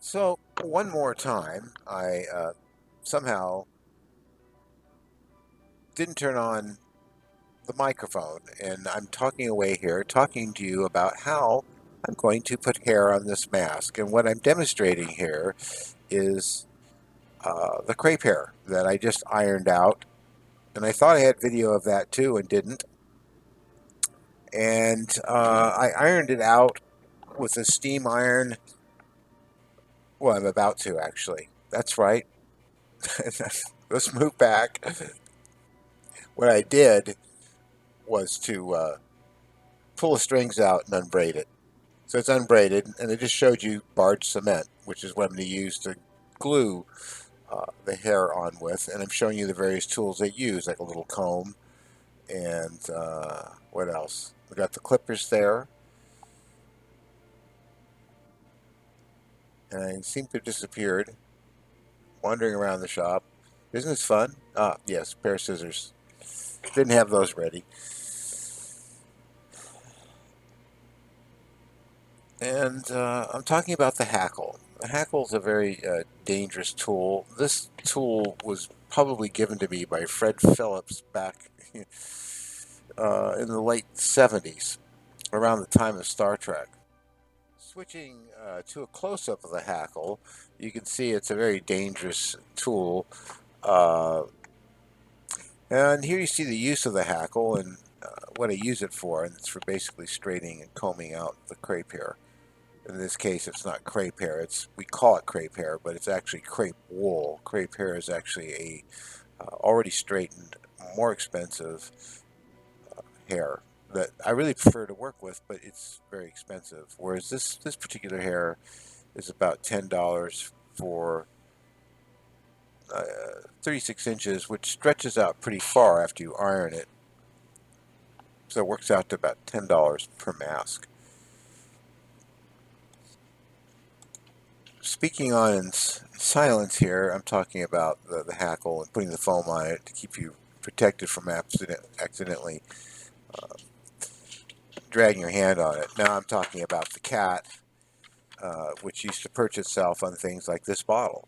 So one more time, I somehow didn't turn on the microphone, and I'm talking away here, talking to you about how I'm going to put hair on this mask. And what I'm demonstrating here is the crepe hair that I just ironed out. And I thought I had video of that too, and didn't. And I ironed it out with a steam iron. Well, I'm about to actually. That's right. Let's move back. What I did was to pull the strings out and unbraid it. So it's unbraided, and it just showed you barge cement, which is what I'm going to use to glue the hair on with. And I'm showing you the various tools they use, like a little comb, and what else? We got the clippers there, and I seem to have disappeared, wandering around the shop. Isn't this fun? Ah, yes, pair of scissors. Didn't have those ready. And I'm talking about the hackle. The hackle is a very dangerous tool. This tool was probably given to me by Fred Phillips back in the late 70s, around the time of Star Trek. Switching to a close up of the hackle, you can see it's a very dangerous tool. Uh, and here you see the use of the hackle and what I use it for, and it's for basically straightening and combing out the crepe hair. In this case, it's not crepe hair. We call it crepe hair, but it's actually crepe wool. Crepe hair is actually a already straightened, more expensive hair that I really prefer to work with, but it's very expensive. Whereas this particular hair is about $10 for 36 inches, which stretches out pretty far after you iron it. So it works out to about $10 per mask. Speaking on in silence here, I'm talking about the hackle and putting the foam on it to keep you protected from accidentally dragging your hand on it. Now I'm talking about the cat, which used to perch itself on things like this bottle,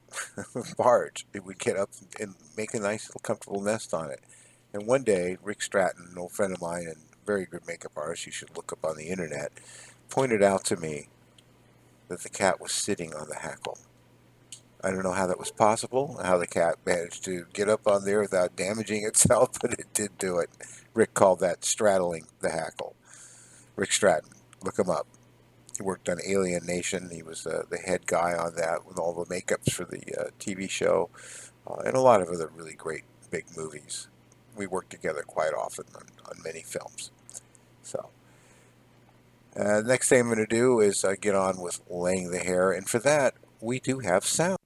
barge. It would get up and make a nice little comfortable nest on it. And one day, Rick Stratton, an old friend of mine and very good makeup artist, you should look up on the internet, pointed out to me that the cat was sitting on the hackle. I don't know how that was possible, how the cat managed to get up on there without damaging itself, but it did do it. Rick called that straddling the hackle. Rick Stratton, look him up. He worked on Alien Nation. He was the head guy on that with all the makeups for the TV show and a lot of other really great big movies. We worked together quite often on many films. So, next thing I'm going to do is get on with laying the hair, and for that, we do have sound.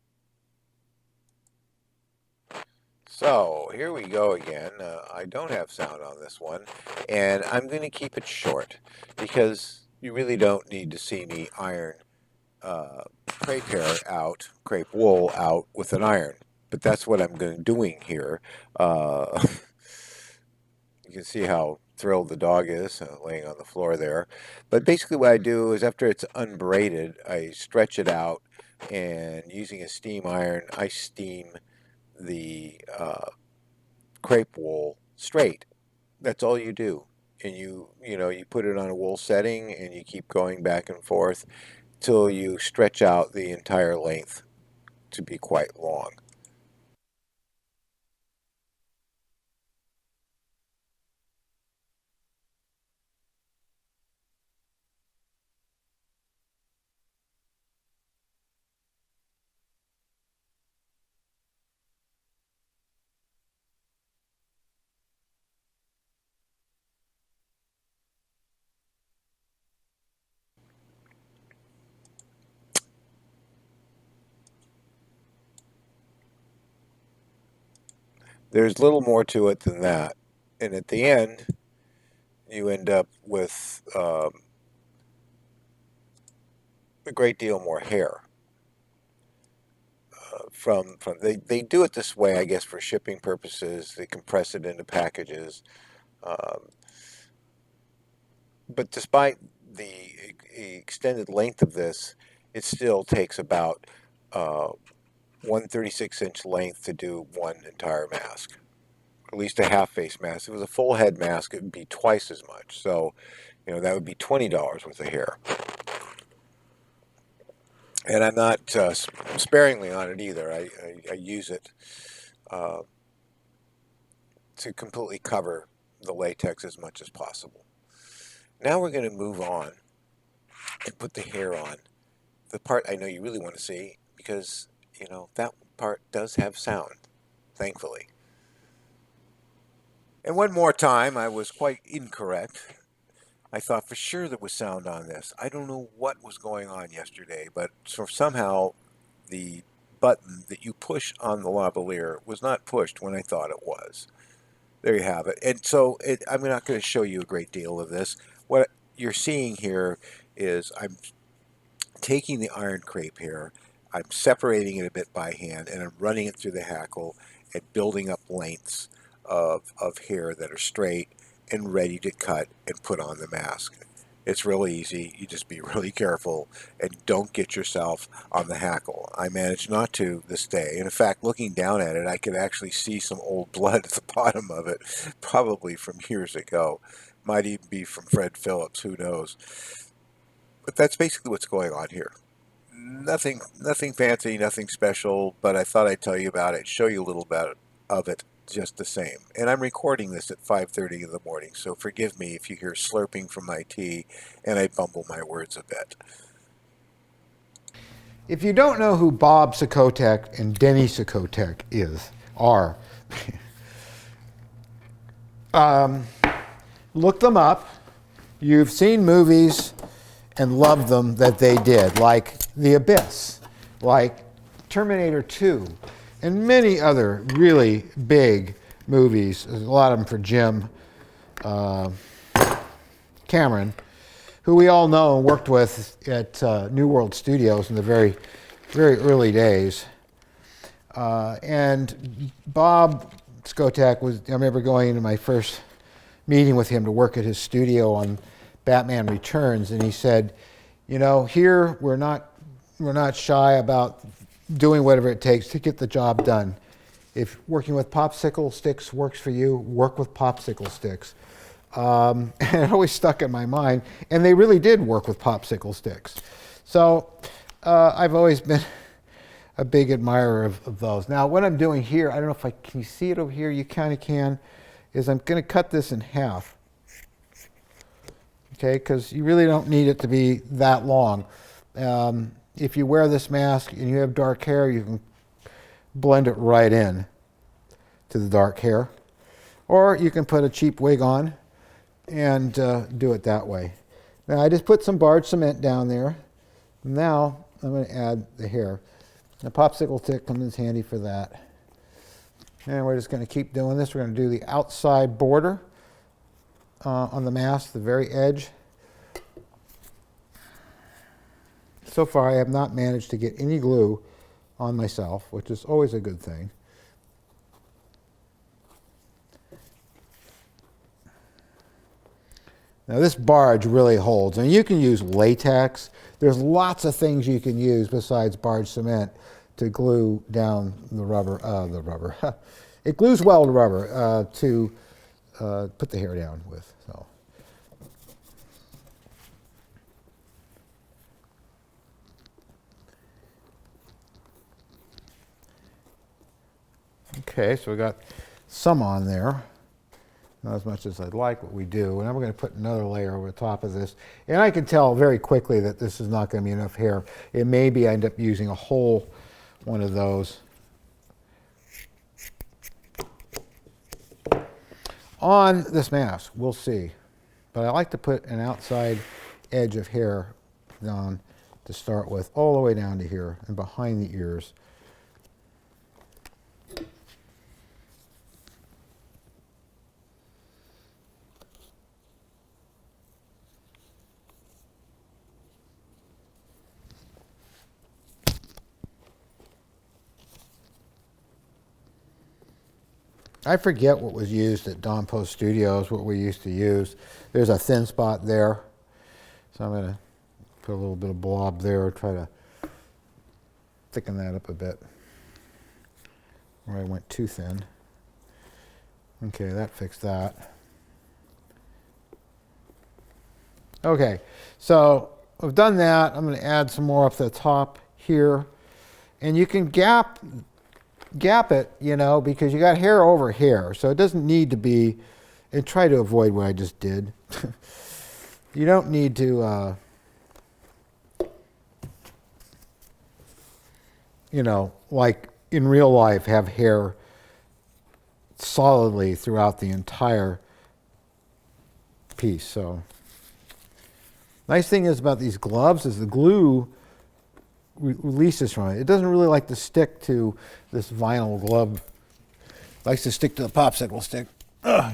So here we go again. I don't have sound on this one, and I'm going to keep it short because you really don't need to see me iron crepe hair out, crepe wool out with an iron. But that's what I'm doing here. Uh, you can see how thrilled the dog is laying on the floor there. But basically, what I do is after it's unbraided, I stretch it out, and using a steam iron, I steam the crepe wool straight. That's all you do. And you put it on a wool setting and you keep going back and forth till you stretch out the entire length to be quite long. There's little more to it than that. And at the end, you end up with a great deal more hair. They do it this way, I guess, for shipping purposes. They compress it into packages. Um, but despite the extended length of this, it still takes about 1/36-inch length to do one entire mask, at least a half face mask. If it was a full head mask, it would be twice as much. So, that would be $20 worth of hair. And I'm not sparingly on it either. I use it uh, to completely cover the latex as much as possible. Now we're going to move on and put the hair on. The part I know you really want to see, because, that part does have sound, thankfully. And one more time, I was quite incorrect. I thought for sure there was sound on this. I don't know what was going on yesterday, but somehow the button that you push on the lavalier was not pushed when I thought it was. There you have it. And so I'm not going to show you a great deal of this. What you're seeing here is I'm taking the iron crepe here, I'm separating it a bit by hand, and I'm running it through the hackle and building up lengths of hair that are straight and ready to cut and put on the mask. It's really easy. You just be really careful and don't get yourself on the hackle. I managed not to this day. And in fact, looking down at it, I could actually see some old blood at the bottom of it, probably from years ago. Might even be from Fred Phillips, who knows. But that's basically what's going on here. Nothing fancy, nothing special, but I thought I'd tell you about it, show you a little bit of it just the same. And I'm recording this at 5:30 in the morning, so forgive me if you hear slurping from my tea and I bumble my words a bit. If you don't know who Bob Sokotek and Denny Sokotek are, look them up. You've seen movies and loved them that they did, like The Abyss, like Terminator 2, and many other really big movies. There's a lot of them for Jim Cameron, who we all know and worked with at New World Studios in the very, very early days. And Bob Skotek I remember going into my first meeting with him to work at his studio on Batman Returns, and he said, here we're not shy about doing whatever it takes to get the job done. If working with popsicle sticks works for you, work with popsicle sticks. And it always stuck in my mind, and they really did work with popsicle sticks. So I've always been a big admirer of those. Now, what I'm doing here, I don't know if can you see it over here? You kind of can. Is I'm going to cut this in half. Okay, because you really don't need it to be that long. If you wear this mask and you have dark hair, you can blend it right in to the dark hair. Or you can put a cheap wig on and do it that way. Now, I just put some barge cement down there. Now, I'm going to add the hair. The popsicle stick comes in handy for that. And we're just going to keep doing this. We're going to do the outside border on the mask, the very edge. So far, I have not managed to get any glue on myself, which is always a good thing. Now, this barge really holds, and you can use latex. There's lots of things you can use besides barge cement to glue down the rubber. It glues well to rubber to put the hair down with. So. Okay, so we got some on there. Not as much as I'd like, but we do. And then we're going to put another layer over the top of this. And I can tell very quickly that this is not going to be enough hair. It maybe I end up using a whole one of those. On this mask, we'll see. But I like to put an outside edge of hair down to start with, all the way down to here and behind the ears. I forget what was used at Don Post Studios, what we used to use. There's a thin spot there. So I'm going to put a little bit of blob there, try to thicken that up a bit. Where I went too thin. Okay, that fixed that. Okay, so I've done that. I'm going to add some more up the top here. And you can gap it, you know, because you got hair over hair. So it doesn't need to be, and try to avoid what I just did. You don't need to, you know, like in real life, have hair solidly throughout the entire piece. So nice thing is about these gloves is the glue releases from it. It doesn't really like to stick to this vinyl glove. It likes to stick to the popsicle stick. Ugh.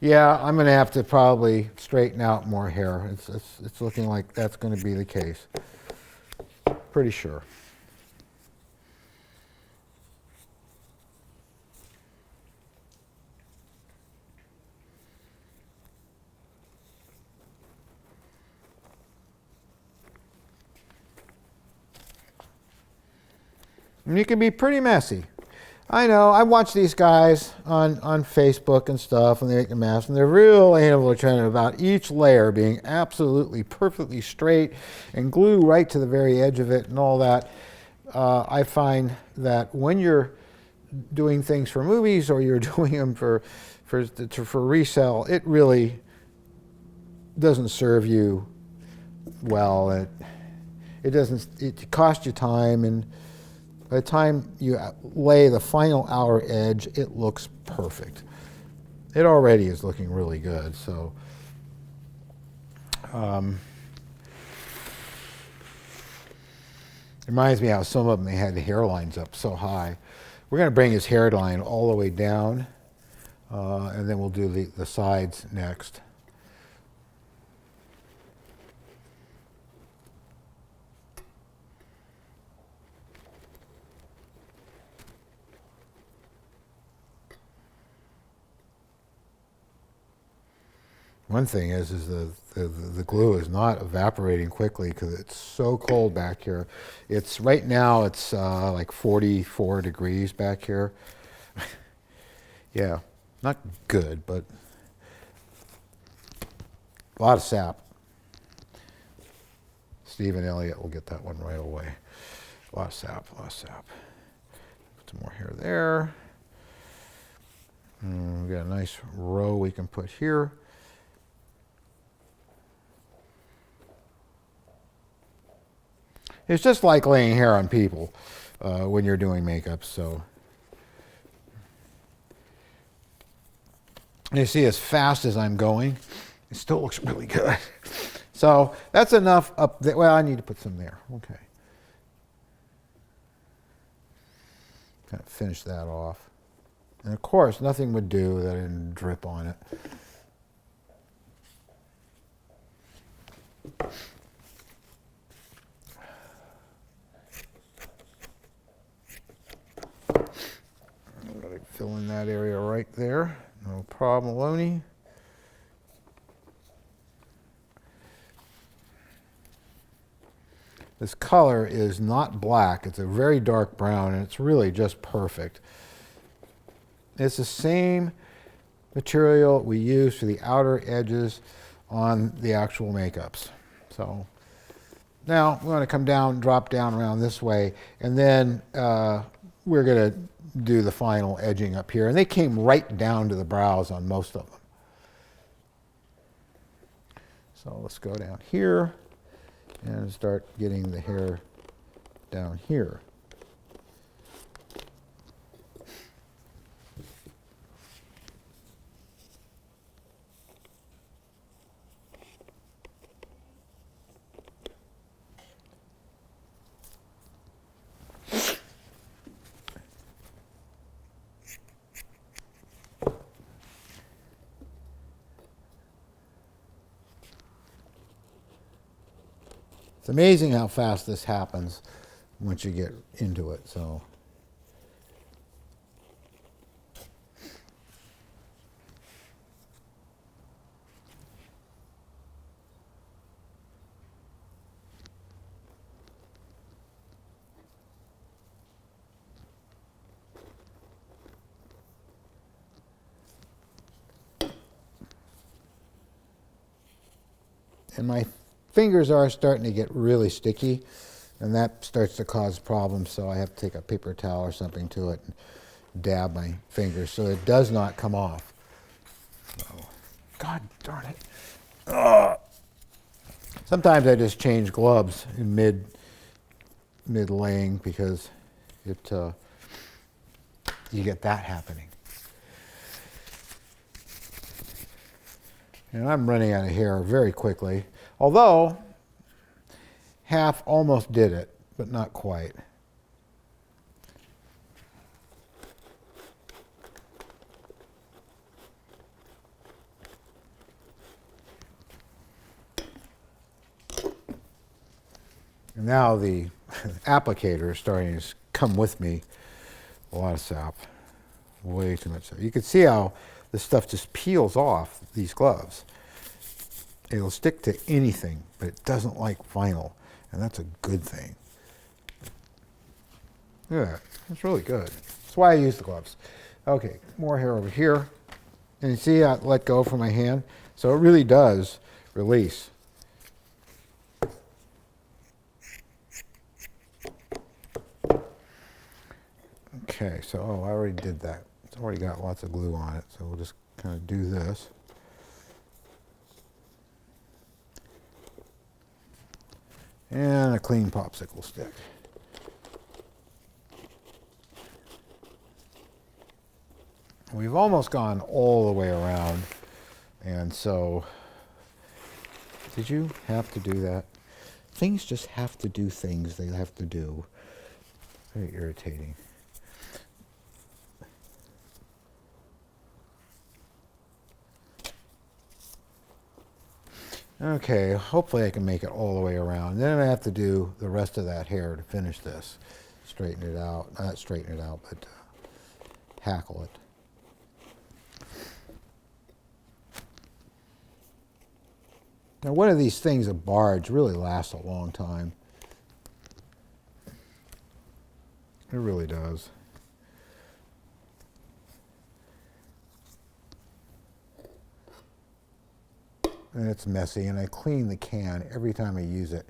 Yeah, I'm going to have to probably straighten out more hair. It's looking like that's going to be the case. Pretty sure. And you can be pretty messy. I know, I watch these guys on Facebook and stuff, and they make a mess, and they're real anal about each layer being absolutely perfectly straight and glue right to the very edge of it and all that. I find that when you're doing things for movies or you're doing them for resale, it really doesn't serve you well. It costs you time, and by the time you lay the final outer edge, it looks perfect. It already is looking really good. So, reminds me how some of them, they had the hairlines up so high. We're going to bring his hairline all the way down, and then we'll do the sides next. One thing is the glue is not evaporating quickly because it's so cold back here. It's right now it's like 44 degrees back here. Yeah, not good, but a lot of sap. Steve and Elliot will get that one right away. A lot of sap, a lot of sap. Put some more hair there. And we got a nice row we can put here. It's just like laying hair on people when you're doing makeup. So, and you see, as fast as I'm going, it still looks really good. So that's enough up there. Well, I need to put some there. Okay. Kind of finish that off. And of course, nothing would do that I didn't drip on it. Fill in that area right there. No problem, Loney. This color is not black. It's a very dark brown, and it's really just perfect. It's the same material we use for the outer edges on the actual makeups. So now we're going to come down, drop down around this way, and then we're going to do the final edging up here. And they came right down to the brows on most of them. So let's go down here and start getting the hair down here. It's amazing how fast this happens once you get into it. So And my fingers are starting to get really sticky, and that starts to cause problems, so I have to take a paper towel or something to it and dab my fingers so it does not come off. So, God darn it. Ugh. Sometimes I just change gloves in mid laying because you get that happening. And I'm running out of hair very quickly, although half almost did it, but not quite. And now the applicator is starting to come with me. A lot of sap, way too much sap. You can see how the stuff just peels off these gloves. It'll stick to anything, but it doesn't like vinyl, and that's a good thing. Yeah, it's really good. That's why I use the gloves. Okay, more hair over here. And you see I let go from my hand? So it really does release. Okay, so I already did that. It's already got lots of glue on it, so we'll just kind of do this. And a clean popsicle stick. We've almost gone all the way around, and so, did you have to do that? Things just have to do things they have to do. Very irritating. Okay, hopefully I can make it all the way around. Then I have to do the rest of that hair to finish this. Straighten it out, not straighten it out, but hackle it. Now one of these things, a barge, really lasts a long time. It really does. And it's messy, and I clean the can every time I use it.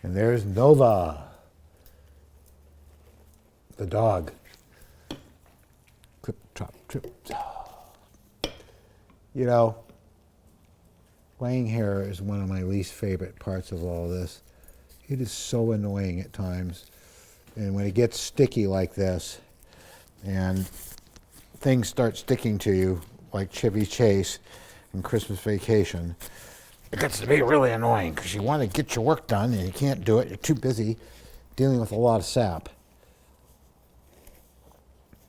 And there's Nova, the dog. Clip, chop, trip. You know, laying hair is one of my least favorite parts of all this. It is so annoying at times. And when it gets sticky like this, and things start sticking to you, like Chevy Chase in Christmas Vacation, it gets to be really annoying because you want to get your work done and you can't do it. You're too busy dealing with a lot of sap.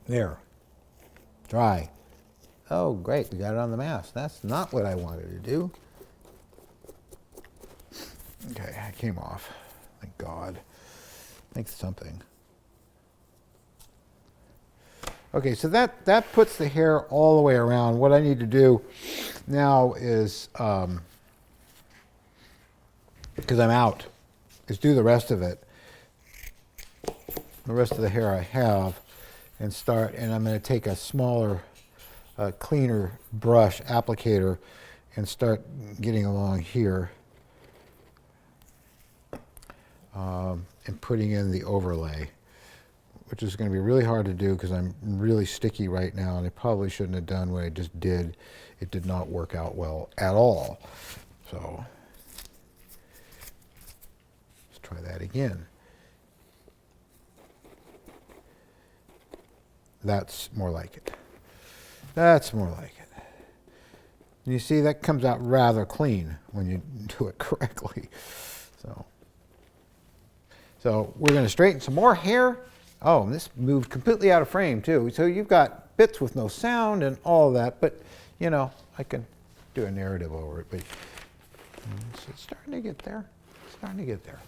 There. Dry. Oh, great. We got it on the mask. That's not what I wanted to do. Okay, it came off. Thank God. Thank something. Okay, so that puts the hair all the way around. What I need to do now is... because I'm out, is do the rest of it, the rest of the hair I have, and I'm going to take a smaller, cleaner brush applicator and start getting along here and putting in the overlay, which is going to be really hard to do because I'm really sticky right now, and I probably shouldn't have done what I just did. It did not work out well at all. So... try that again. That's more like it. That's more like it. And you see, that comes out rather clean when you do it correctly. So we're going to straighten some more hair. Oh, and this moved completely out of frame too. So you've got bits with no sound and all that, but you know, I can do a narrative over it. But it's starting to get there. It's starting to get there.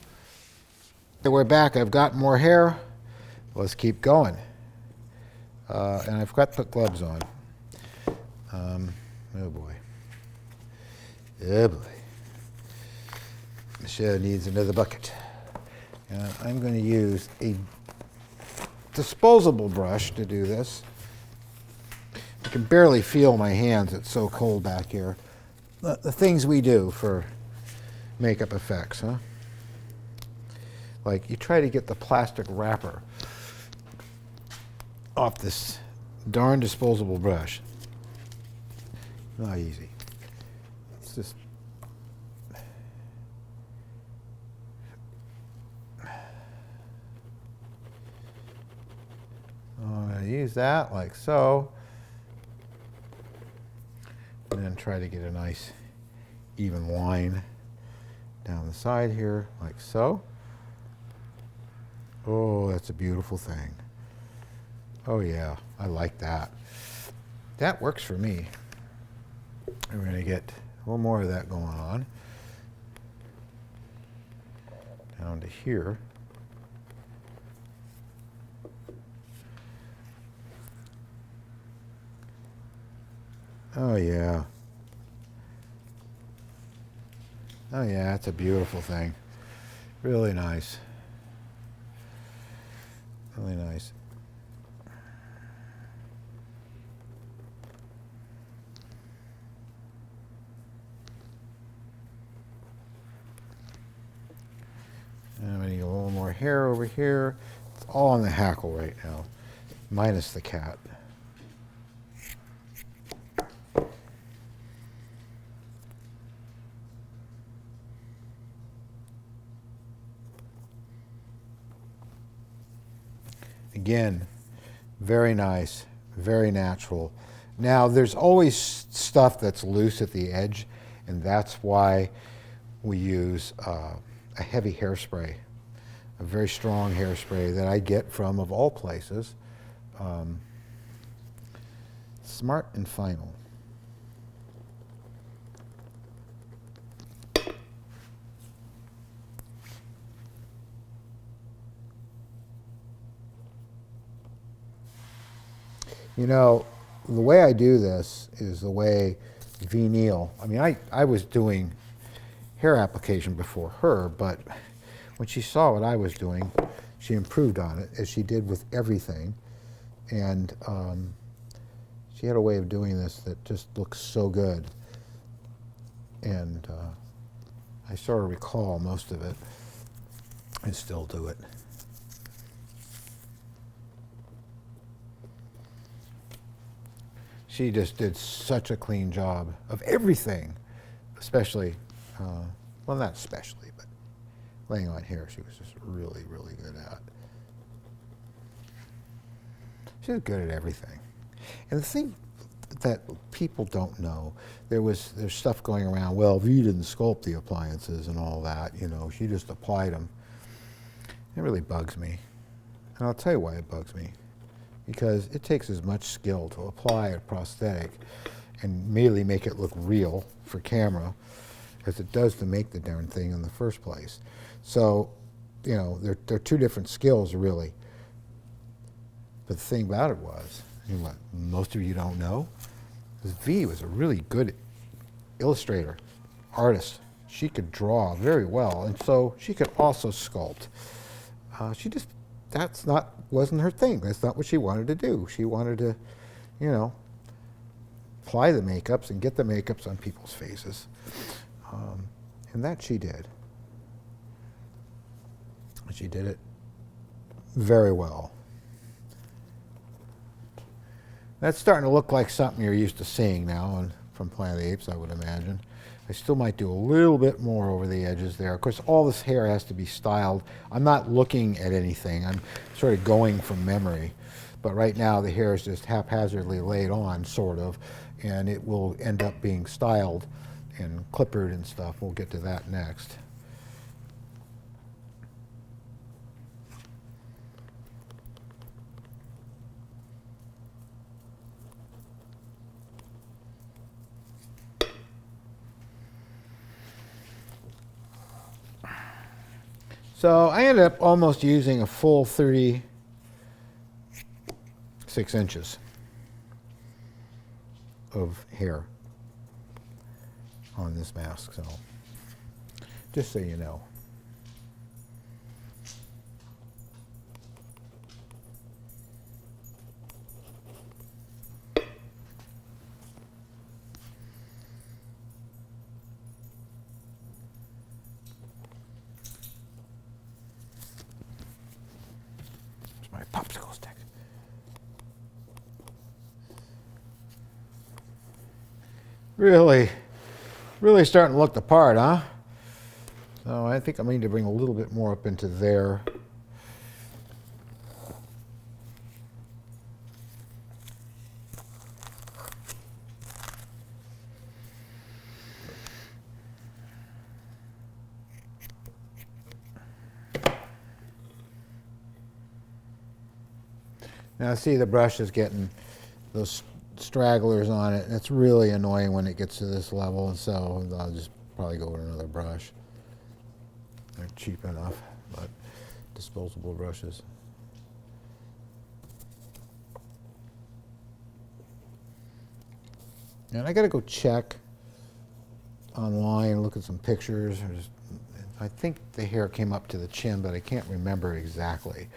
We're back. I've got more hair. Let's keep going. And I've got to put gloves on. Oh boy. Oh boy. Michelle needs another bucket. And I'm going to use a disposable brush to do this. I can barely feel my hands. It's so cold back here. The things we do for makeup effects, huh? Like you try to get the plastic wrapper off this darn disposable brush. Not easy. It's just I'm going to use that like so, and then try to get a nice even line down the side here like so. Oh, that's a beautiful thing. Oh yeah, I like that. That works for me. And we're going to get a little more of that going on. Down to here. Oh yeah. Oh yeah, that's a beautiful thing. Really nice. Really nice. And I need a little more hair over here. It's all on the hackle right now, minus the cat. Again, very nice, very natural. Now, there's always stuff that's loose at the edge, and that's why we use a heavy hairspray, a very strong hairspray that I get from, of all places, Smart and Final. You know, the way I do this is the way V. Neal, I mean, I was doing hair application before her, but when she saw what I was doing, she improved on it, as she did with everything. And she had a way of doing this that just looks so good. And I sort of recall most of it and still do it. She just did such a clean job of everything, especially, well, not especially, but laying on hair, she was just really, really good at. She was good at everything. And the thing that people don't know, there's stuff going around, well, V didn't sculpt the appliances and all that, you know, she just applied them. It really bugs me. And I'll tell you why it bugs me. Because it takes as much skill to apply a prosthetic and merely make it look real for camera as it does to make the darn thing in the first place. So, you know, they're two different skills, really. But the thing about it was, you know what most of you don't know, is V was a really good illustrator, artist. She could draw very well, and so she could also sculpt. Wasn't her thing. That's not what she wanted to do. She wanted to, you know, apply the makeups and get the makeups on people's faces. And that she did. She did it very well. That's starting to look like something you're used to seeing now and from Planet of the Apes, I would imagine. I still might do a little bit more over the edges there. Of course, all this hair has to be styled. I'm not looking at anything. I'm sort of going from memory. But right now, the hair is just haphazardly laid on, sort of, and it will end up being styled and clippered and stuff. We'll get to that next. So I ended up almost using a full 36 inches of hair on this mask, so just so you know. There's my popsicle stick. Really starting to look the part, huh? So I think I need to bring a little bit more up into there. Now see, the brush is getting those stragglers on it, and it's really annoying when it gets to this level, and so I'll just probably go with another brush. They're cheap enough, but disposable brushes. And I gotta go check online, look at some pictures. I think the hair came up to the chin, but I can't remember exactly.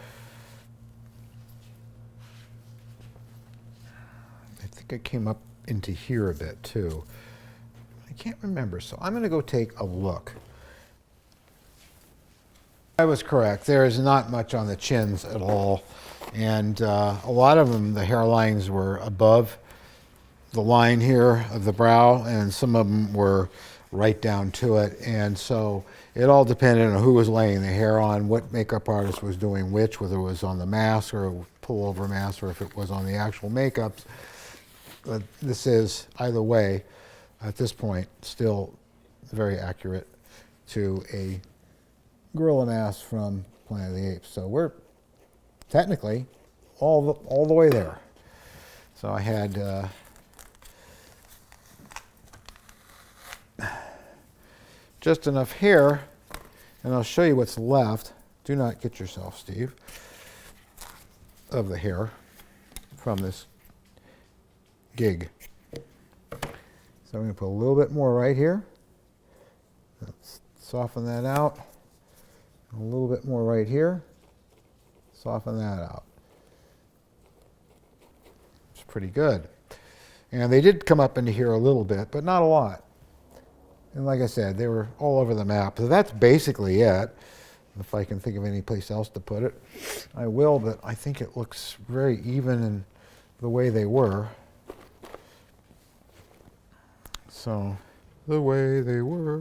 I think it came up into here a bit too. I can't remember, so I'm gonna go take a look. I was correct. There is not much on the chins at all. And a lot of them, the hairlines were above the line here of the brow, and some of them were right down to it. And so it all depended on who was laying the hair on, what makeup artist was doing which, whether it was on the mask or a pullover mask, or if it was on the actual makeups. But this is, either way, at this point, still very accurate to a gorilla mask from Planet of the Apes. So we're technically all the way there. So I had just enough hair, and I'll show you what's left. Do not get yourself, Steve, of the hair from this gig. So I'm going to put a little bit more right here. Let's soften that out. A little bit more right here. Soften that out. It's pretty good. And they did come up into here a little bit, but not a lot. And like I said, they were all over the map. So that's basically it. If I can think of any place else to put it, I will, but I think it looks very even in the way they were. So, the way they were.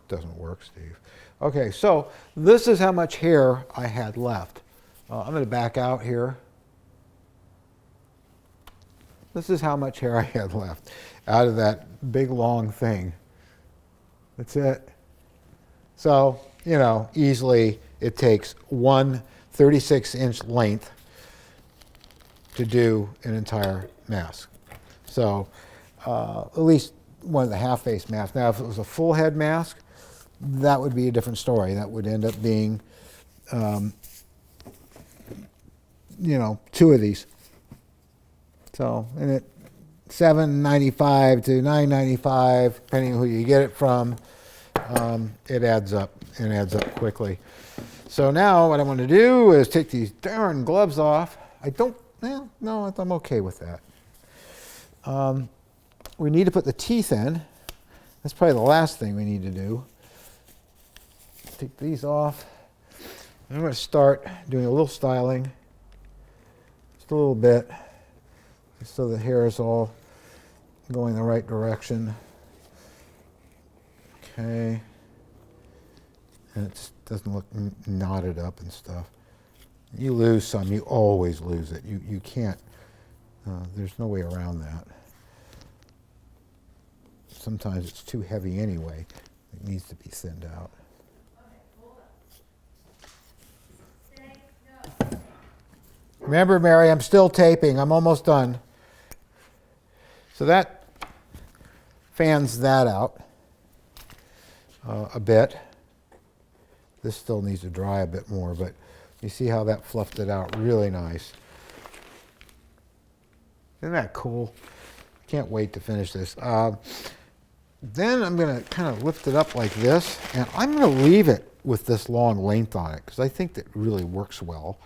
Doesn't work, Steve. Okay, so this is how much hair I had left. I'm going to back out here. This is how much hair I had left out of that big long thing. That's it. So, you know, easily it takes one 36-inch length to do an entire mask. So, at least one of the half-face masks. Now, if it was a full head mask, that would be a different story. That would end up being, you know, two of these. So, and it $7.95 to $9.95, depending on who you get it from, it adds up and adds up quickly. So now what I want to do is take these darn gloves off. I don't, well, no, I'm okay with that. We need to put the teeth in. That's probably the last thing we need to do. Take these off. I'm going to start doing a little styling, just a little bit, just so the hair is all going the right direction. Okay. And it doesn't look knotted up and stuff. You lose some, you always lose it. You can't, there's no way around that. Sometimes it's too heavy anyway. It needs to be thinned out. Remember, Mary, I'm still taping. I'm almost done. So that fans that out a bit. This still needs to dry a bit more, but you see how that fluffed it out really nice. Isn't that cool? Can't wait to finish this. Then I'm going to kind of lift it up like this, and I'm going to leave it with this long length on it because I think that really works well,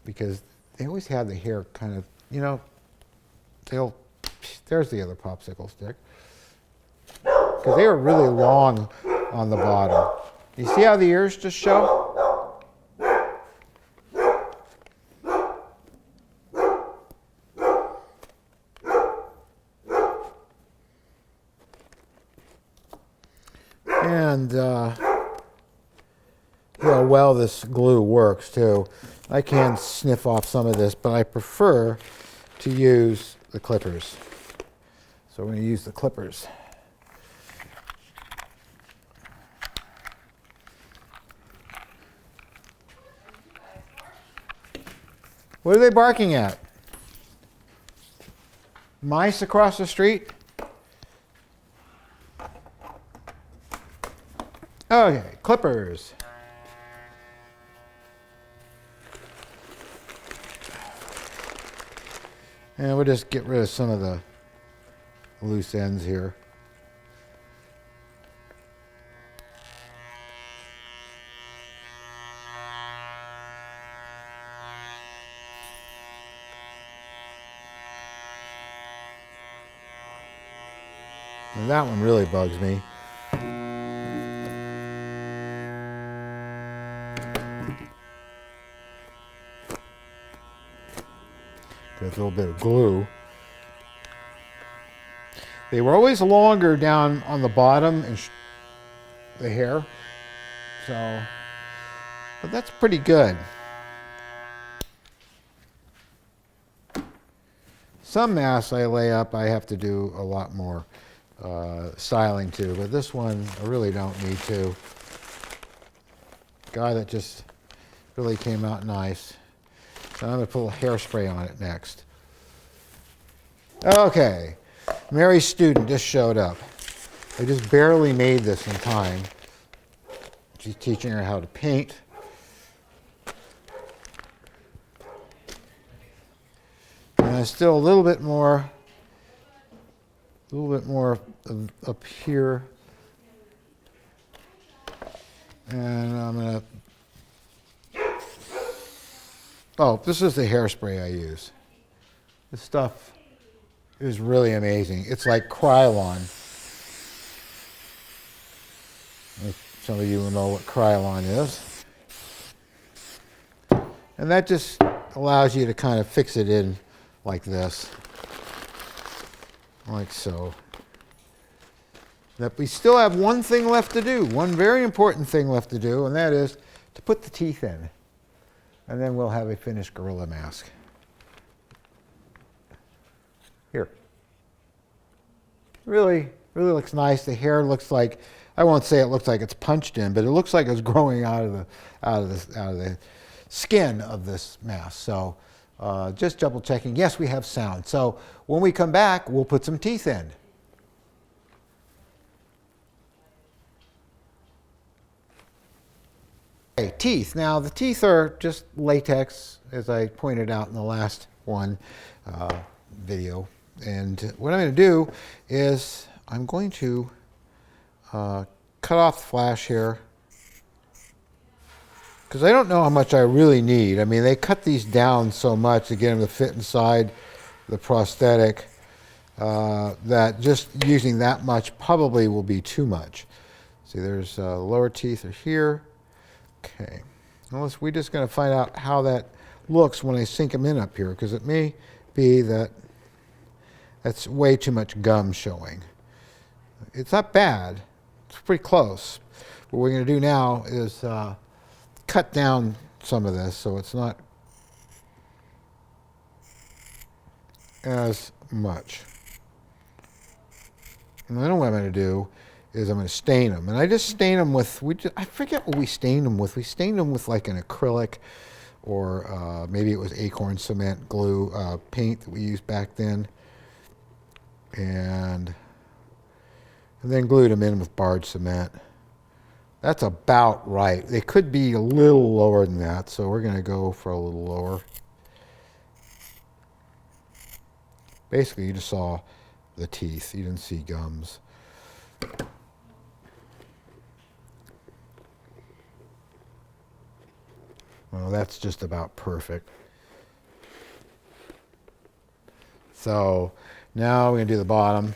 because they always have the hair kind of, you know, there's the other popsicle stick, because they are really long on the bottom. You see how the ears just show? And how well this glue works too. I can sniff off some of this, but I prefer to use the clippers. So we're going to use the clippers. What are they barking at? Mice across the street? Okay, clippers. And we'll just get rid of some of the loose ends here. And that one really bugs me. There's a little bit of glue. They were always longer down on the bottom and the hair, so, but that's pretty good. Some masks I lay up, I have to do a lot more styling to, but this one I really don't need to. Guy that just really came out nice. So I'm going to put a little hairspray on it next. Okay, Mary's student just showed up. I just barely made this in time. She's teaching her how to paint. And there's still a little bit more up here. And I'm going to, oh, this is the hairspray I use. This stuff is really amazing. It's like Krylon. If some of you will know what Krylon is. And that just allows you to kind of fix it in like this. Like so. That we still have one thing left to do, one very important thing left to do, and that is to put the teeth in. And then we'll have a finished gorilla mask. Here. Really looks nice. The hair looks like, I won't say it looks like it's punched in, but it looks like it's growing out of the skin of this mask. So just double checking. Yes, we have sound. So when we come back, we'll put some teeth in. Okay, teeth. Now the teeth are just latex, as I pointed out in the last one video. And what I'm going to do is I'm going to cut off the flash here, because I don't know how much I really need. I mean, they cut these down so much to get them to fit inside the prosthetic that just using that much probably will be too much. See, there's lower teeth are here. Okay, well, we're just going to find out how that looks when I sink them in up here, because it may be that that's way too much gum showing. It's not bad. It's pretty close. What we're going to do now is cut down some of this so it's not as much. And then what I'm going to do is I'm going to stain them. And I just stain them with, I forget what we stained them with. We stained them with like an acrylic, or maybe it was acorn cement glue paint that we used back then. And then glued them in with barge cement. That's about right. They could be a little lower than that, so we're going to go for a little lower. Basically, you just saw the teeth. You didn't see gums. Well, that's just about perfect. So now we're going to do the bottom.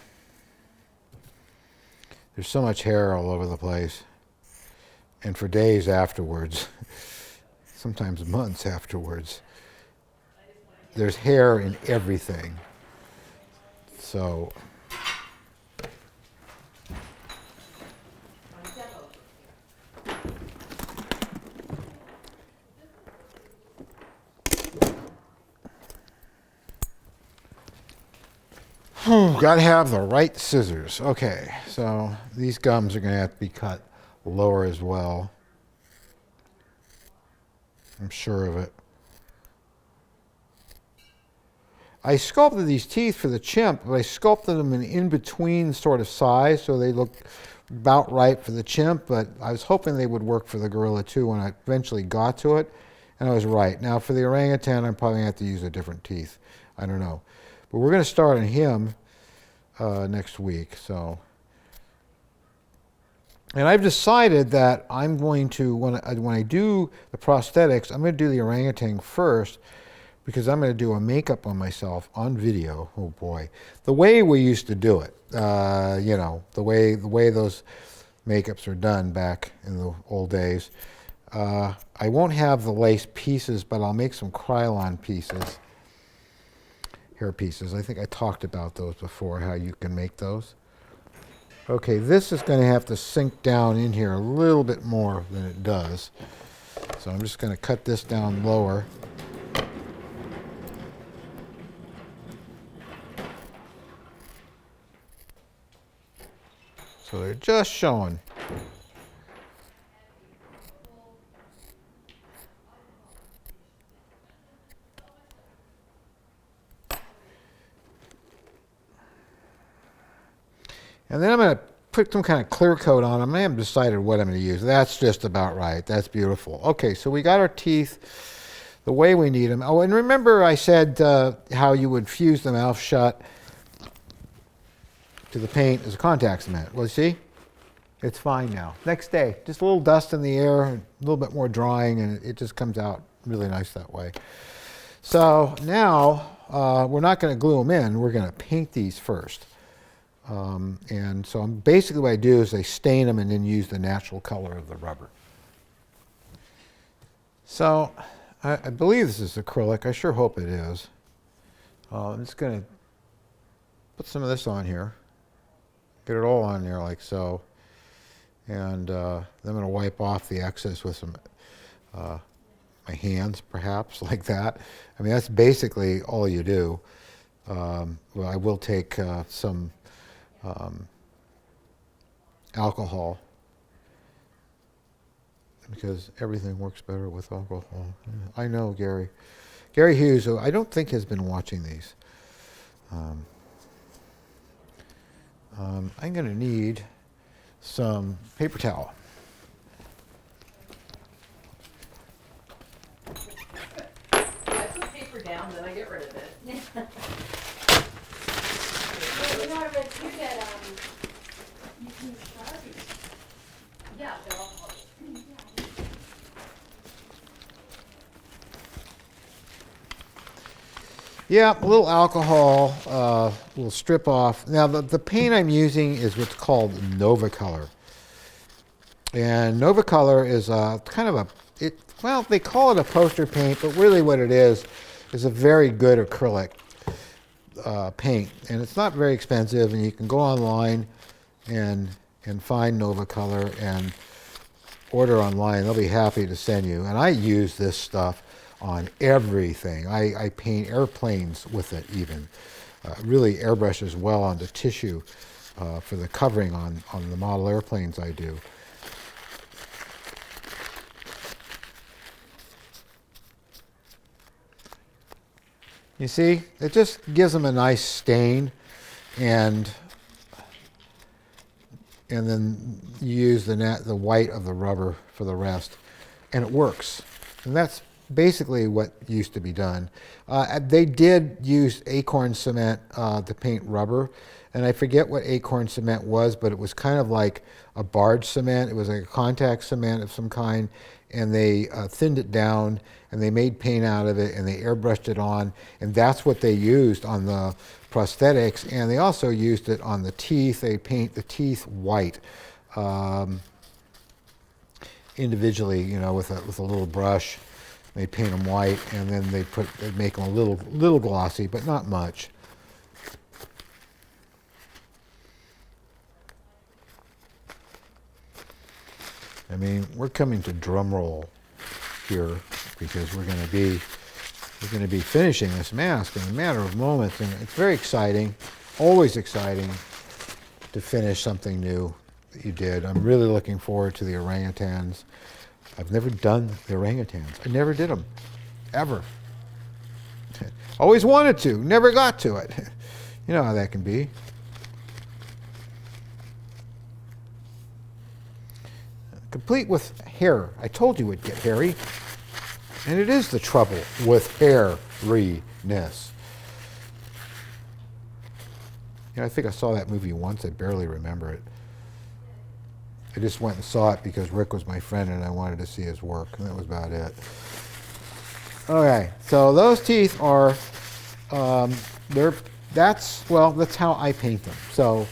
There's so much hair all over the place. And for days afterwards, sometimes months afterwards, there's hair in everything. So gotta have the right scissors. Okay, so these gums are gonna have to be cut lower as well. I'm sure of it. I sculpted these teeth for the chimp, but I sculpted them in between sort of size, so they look about right for the chimp, but I was hoping they would work for the gorilla too when I eventually got to it, and I was right. Now for the orangutan, I'm probably going to have to use a different teeth. I don't know. But we're going to start on him next week. So, and I've decided that I'm going to, when I do the prosthetics, I'm going to do the orangutan first, because I'm going to do a makeup on myself on video. Oh boy, the way we used to do it, you know, the way those makeups are done back in the old days. I won't have the lace pieces, but I'll make some Krylon pieces, hair pieces. I think I talked about those before, how you can make those. Okay, this is going to have to sink down in here a little bit more than it does. So I'm just going to cut this down lower. So they're just showing. And then I'm going to put some kind of clear coat on them. I haven't decided what I'm going to use. That's just about right. That's beautiful. Okay, so we got our teeth the way we need them. Oh, and remember I said how you would fuse the mouth shut to the paint as a contact cement. Well, you see? It's fine now. Next day, just a little dust in the air, a little bit more drying, and it just comes out really nice that way. So now we're not going to glue them in. We're going to paint these first. And so basically what I do is I stain them and then use the natural color of the rubber. So I believe this is acrylic. I sure hope it is. I'm just going to put some of this on here. Get it all on there like so. And then I'm going to wipe off the excess with some, my hands perhaps, like that. I mean, that's basically all you do. Well, I will take some alcohol, because everything works better with alcohol. I know Gary. Gary Hughes, who I don't think has been watching these. I'm going to need some paper towel. I put paper down, then I get rid of it. You know, I read too that you can use Sharpies. Yeah, they're all colored. Yeah, a little alcohol, a little strip off. Now, the paint I'm using is what's called Nova Color. And Nova Color is kind of well, they call it a poster paint, but really what it is a very good acrylic paint. And it's not very expensive, and you can go online and find Nova Color and order online. They'll be happy to send you. And I use this stuff on everything. I paint airplanes with it even. Really airbrushes well onto tissue for the covering on the model airplanes I do. You see, it just gives them a nice stain, and and then you use the white of the rubber for the rest, and it works. And that's basically what used to be done. They did use acorn cement to paint rubber, and I forget what acorn cement was, but it was kind of like a barge cement. It was like a contact cement of some kind, and they thinned it down, and they made paint out of it, and they airbrushed it on, and that's what they used on the prosthetics, and they also used it on the teeth. They paint the teeth white individually, you know, with a little brush. They paint them white, and then they make them a little glossy, but not much. I mean, we're coming to drum roll here because we're going to be finishing this mask in a matter of moments, and it's very exciting, always exciting to finish something new that you did. I'm really looking forward to the orangutans. I've never done the orangutans. I never did them, ever. Always wanted to, never got to it. You know how that can be. Complete with hair. I told you it'd get hairy. And it is the trouble with hairiness. You know, I think I saw that movie once. I barely remember it. I just went and saw it because Rick was my friend and I wanted to see his work. And that was about it. Okay, so those teeth are, that's how I paint them. So,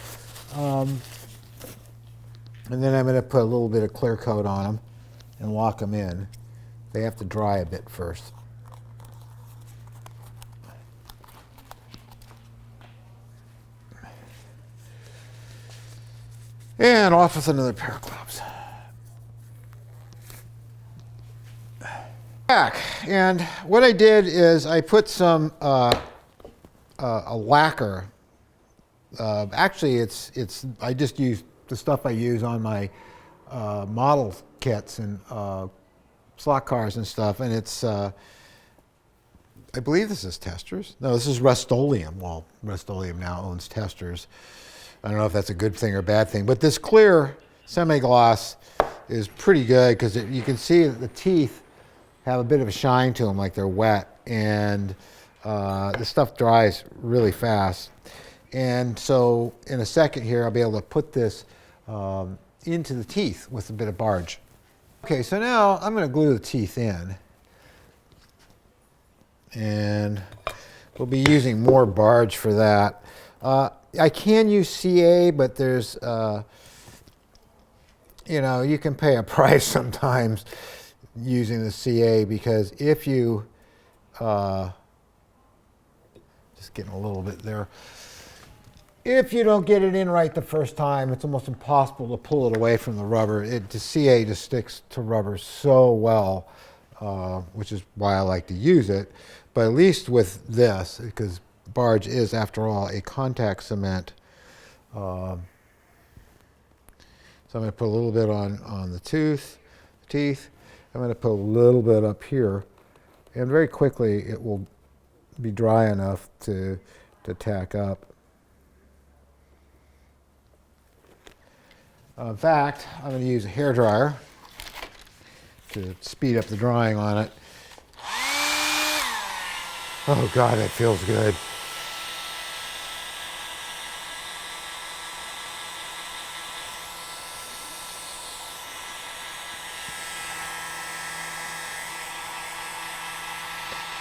and then I'm going to put a little bit of clear coat on them and lock them in. They have to dry a bit first. And off with another pair of gloves. Back, and what I did is I put some a lacquer. Actually, I just used the stuff I use on my model kits and slot cars and stuff, and it's I believe this is Testors. No, this is Rust-Oleum. Well, Rust-Oleum now owns Testors. I don't know if that's a good thing or bad thing, but this clear semi-gloss is pretty good because you can see that the teeth have a bit of a shine to them, like they're wet, and this stuff dries really fast. And so in a second here, I'll be able to put this into the teeth with a bit of barge. Okay, so now I'm going to glue the teeth in, and we'll be using more barge for that. I can use CA, but there's, you know, you can pay a price sometimes using the CA, because if you, just getting a little bit there, if you don't get it in right the first time, it's almost impossible to pull it away from the rubber. The CA just sticks to rubber so well, which is why I like to use it. But at least with this, because barge is, after all, a contact cement. So I'm going to put a little bit on the teeth. I'm going to put a little bit up here. And very quickly, it will be dry enough to tack up. In fact, I'm going to use a hairdryer to speed up the drying on it. Oh God, that feels good.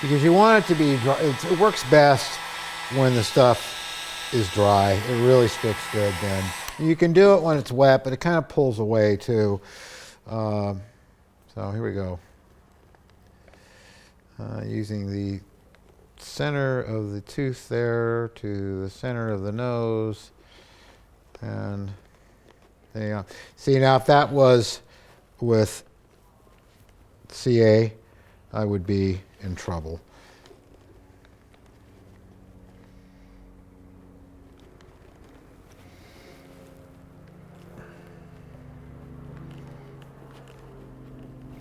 Because you want it to be dry. It works best when the stuff is dry. It really sticks good then. You can do it when it's wet, but it kind of pulls away too. So here we go. Using the center of the tooth there to the center of the nose. And there you go. See, now if that was with CA, I would be in trouble.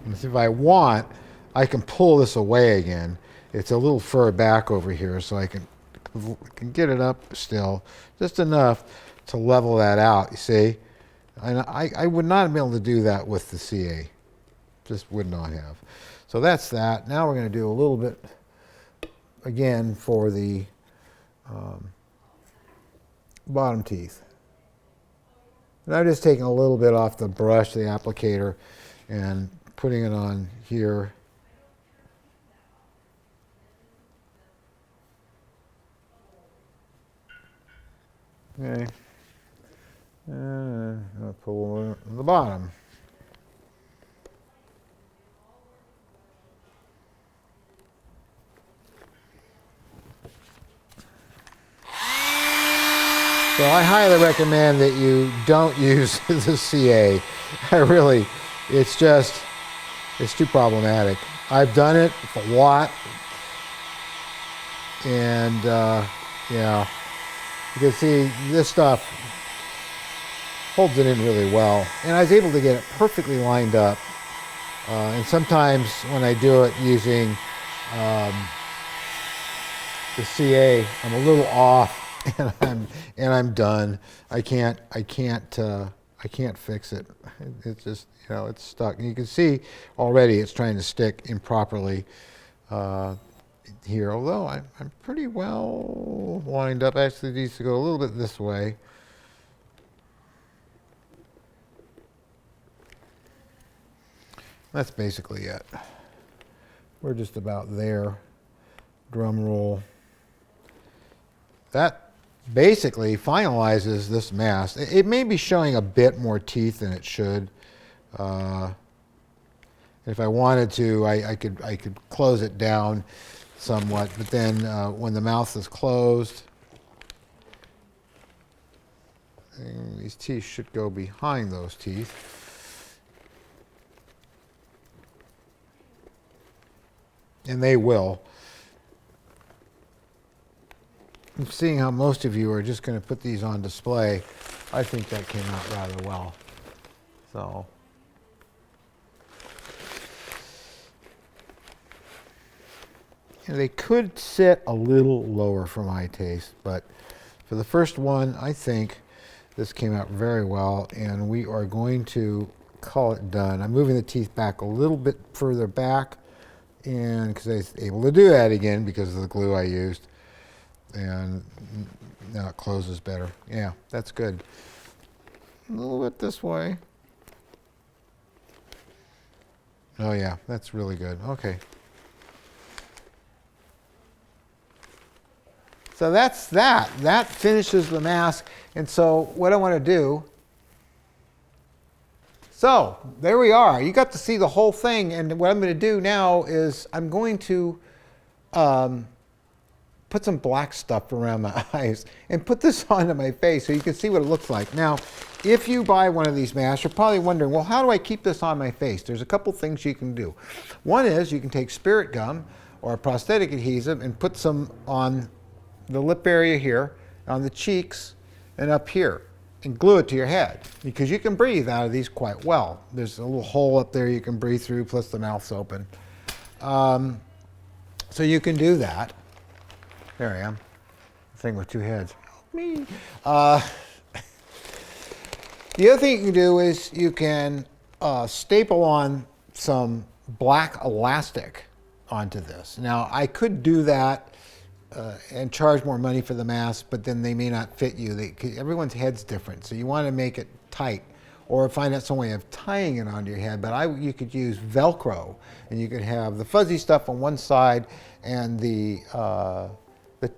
And if I want, I can pull this away again. It's a little fur back over here, so I can get it up still, just enough to level that out, you see? And I would not have been able to do that with the CA. Just would not have. So that's that. Now we're going to do a little bit again for the bottom teeth. And I'm just taking a little bit off the brush, the applicator, and putting it on here. Okay. I'll pull the bottom. So I highly recommend that you don't use the CA. It's too problematic. I've done it a lot, and yeah, you can see this stuff holds it in really well. And I was able to get it perfectly lined up. And sometimes when I do it using the CA, I'm a little off. And I'm done. I can't fix it. It's just, it's stuck. And you can see already it's trying to stick improperly here. Although I'm pretty well lined up. Actually, it needs to go a little bit this way. That's basically it. We're just about there. Drum roll. That basically finalizes this mask. It may be showing a bit more teeth than it should. If I wanted to, I could close it down somewhat, but then when the mouth is closed, these teeth should go behind those teeth. And they will. I'm seeing how most of you are just going to put these on display. I think that came out rather well. So, they could sit a little lower for my taste, but for the first one, I think this came out very well, and we are going to call it done. I'm moving the teeth back a little bit further back, and because I was able to do that again because of the glue I used. And now it closes better. Yeah, that's good. A little bit this way. Oh yeah, that's really good. Okay. So that's that. That finishes the mask. And so what I want to do, so there we are. You got to see the whole thing. And what I'm going to do now is I'm going to put some black stuff around my eyes and put this onto my face so you can see what it looks like. Now, if you buy one of these masks, you're probably wondering, well, how do I keep this on my face? There's a couple things you can do. One is you can take spirit gum or a prosthetic adhesive and put some on the lip area here, on the cheeks, and up here, and glue it to your head, because you can breathe out of these quite well. There's a little hole up there you can breathe through, plus the mouth's open. So you can do that. There I am, thing with two heads. Me. The other thing you can do is you can staple on some black elastic onto this. Now, I could do that and charge more money for the mask, but then they may not fit you. Everyone's head's different, so you want to make it tight, or find out some way of tying it onto your head. But you could use Velcro, and you could have the fuzzy stuff on one side and the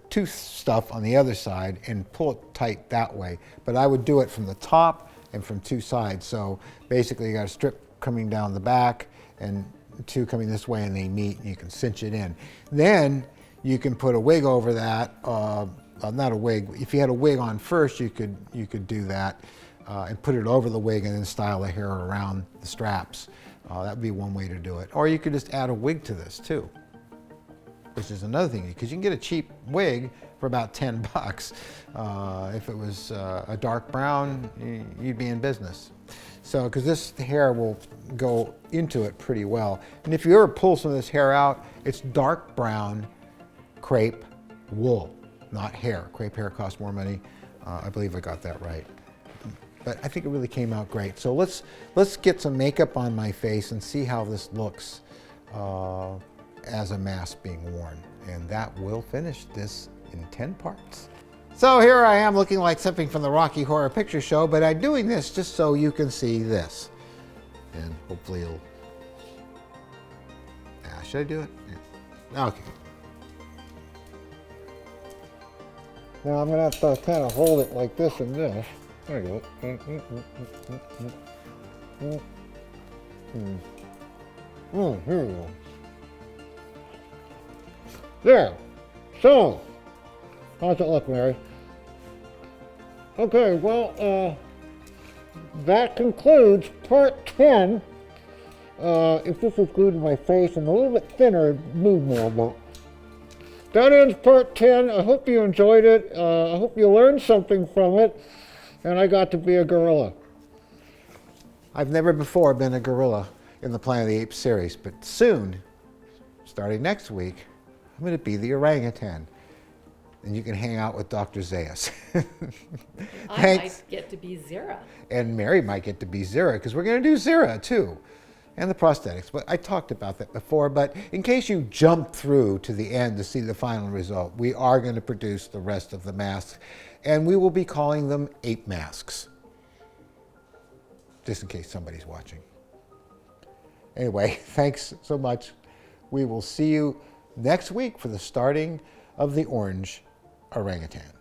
tooth stuff on the other side, and pull it tight that way. But I would do it from the top and from two sides. So basically you got a strip coming down the back and two coming this way, and they meet, and you can cinch it in. Then you can put a wig over that, not a wig. If you had a wig on first, you could do that and put it over the wig and then style the hair around the straps. That would be one way to do it. Or you could just add a wig to this too, which is another thing, because you can get a cheap wig for about 10 bucks. If it was a dark brown, you'd be in business. So, because this hair will go into it pretty well. And if you ever pull some of this hair out, it's dark brown crepe wool, not hair. Crepe hair costs more money. I believe I got that right. but I think it really came out great. So let's get some makeup on my face and see how this looks as a mask being worn. And that will finish this in 10 parts. So here I am looking like something from the Rocky Horror Picture Show, but I'm doing this just so you can see this. And hopefully it'll, should I do it? Yeah. Okay. Now I'm going to have to kind of hold it like this and this. There you go. Here we go. There. So, how's it look, Mary? Okay, well, that concludes part 10. If this was glued to my face and a little bit thinner, it'd move more, but that ends part 10. I hope you enjoyed it. I hope you learned something from it, and I got to be a gorilla. I've never before been a gorilla in the Planet of the Apes series, but soon, starting next week, I'm going to be the orangutan. And you can hang out with Dr. Zayas. I might get to be Zira. And Mary might get to be Zira, because we're going to do Zira too. And the prosthetics. But I talked about that before, but in case you jump through to the end to see the final result, we are going to produce the rest of the masks, and we will be calling them ape masks. Just in case somebody's watching. Anyway, thanks so much. We will see you next week for the starting of the orange orangutan.